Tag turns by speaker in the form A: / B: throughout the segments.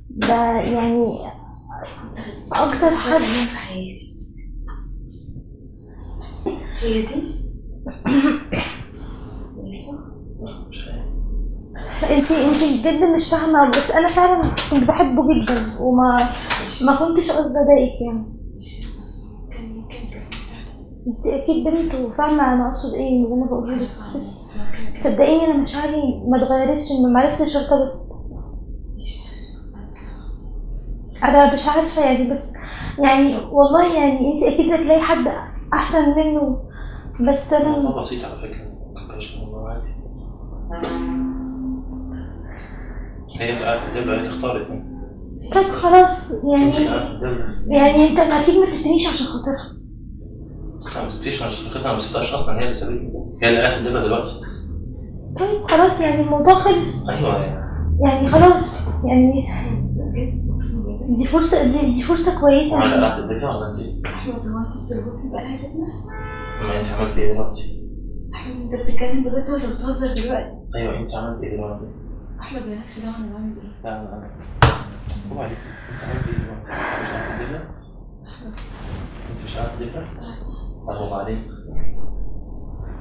A: ده يعني اكتر حد
B: في حياتي هي دي.
A: انت بجد مش فاهمه، بس انا فعلا كنت بحبه جدا ما كنتش قصدي اضايقك يعني. انت اكيد بنت وفاهمه انا اقصد ايه من اللي انا بقوله لك. صدقيني انا مشاعري ما اتغيرتش، ما عرفتش ارتبط. انا مش عارفه يعني، بس يعني والله يعني انت اكيد هتلاقي حد احسن منه، بس انا
C: الموضوع بسيط على فكرة، مكنش الموضوع عادي. هي بقى تبقى اختارت.
A: طب خلاص
C: انت
A: يعني.
C: قاعدة تدلع.
A: يعني انت اكيد ما سبتنيش عشان خاطرها.
C: انا ما سبتيش، انا ما سبتهاش اصلا، هي اللي سابتني، هي اللي قاعدة تدلع دلوقتي.
A: طيب خلاص يعني الموضوع خلص.
C: ايوه
A: يعني خلاص يعني دي فرصة، دي فرصة كويسة
C: وانا
A: يعني.
C: قاعدة تدلع ولا انت؟
B: احمد هو انت بتربطني بقى حاجتنا؟
C: ما انت عملت ايه دلوقتي؟
B: احمد انت بتتكلم بجد ولا بتهزر دلوقتي؟
C: ايوه انت عملت ايه دلوقتي؟
B: احمد مالكش دعوه انا بعمل ايه.
C: لا انا هو عليك، انت عملت ايه دلوقتي؟ مش قاعدة تدلع؟ انت مش قاعدة تدلع؟ طب وبعدين؟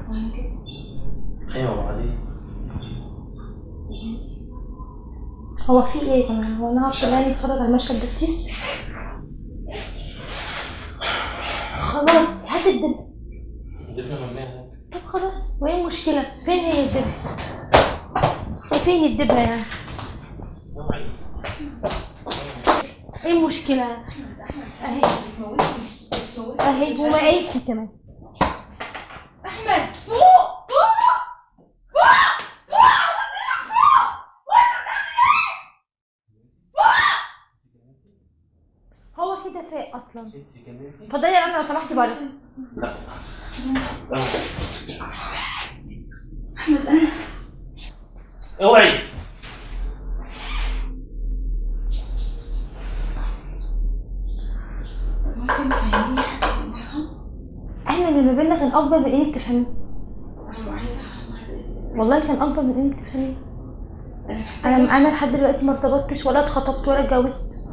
B: وانا كده
C: ايوه وبعدين؟
A: هو في ايه كمان؟ هو انا هفضل يعني اتفرج على المشهد ده كتير؟ خلاص هات الدبلة.
C: الدبلة مرمية.
A: طب خلاص، وايه المشكلة؟ فين هي الدبلة؟ فين الدبلة يعني؟
C: اوعي.
A: ايه المشكلة؟ اهي
B: بتموتني
A: اهي ومقاسي كمان.
B: احمد فوق
A: هو كده فاق اصلا.
C: انت جننتي؟
A: فضيع انا لو سمحت بره.
C: لا
B: احمد انا
C: اوعي.
B: ممكن تفهميني حاجه عشان افهم؟
A: احنا اللي ما بيننا كان اكبر من انك تفهميه.
B: انا عايزه افهم واحده بس.
A: والله كان اكبر من انك تفهميه.
B: انا محتاجه
A: انا لحد دلوقتي ما ارتبطتش ولا اتخطبت ولا اتجوزت.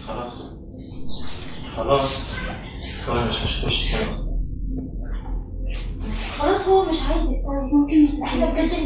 C: خلاص خلاص انا مش هخش تاني اصلا.
A: خلاص هو مش عايزك.
B: ممكن
A: احنا بجد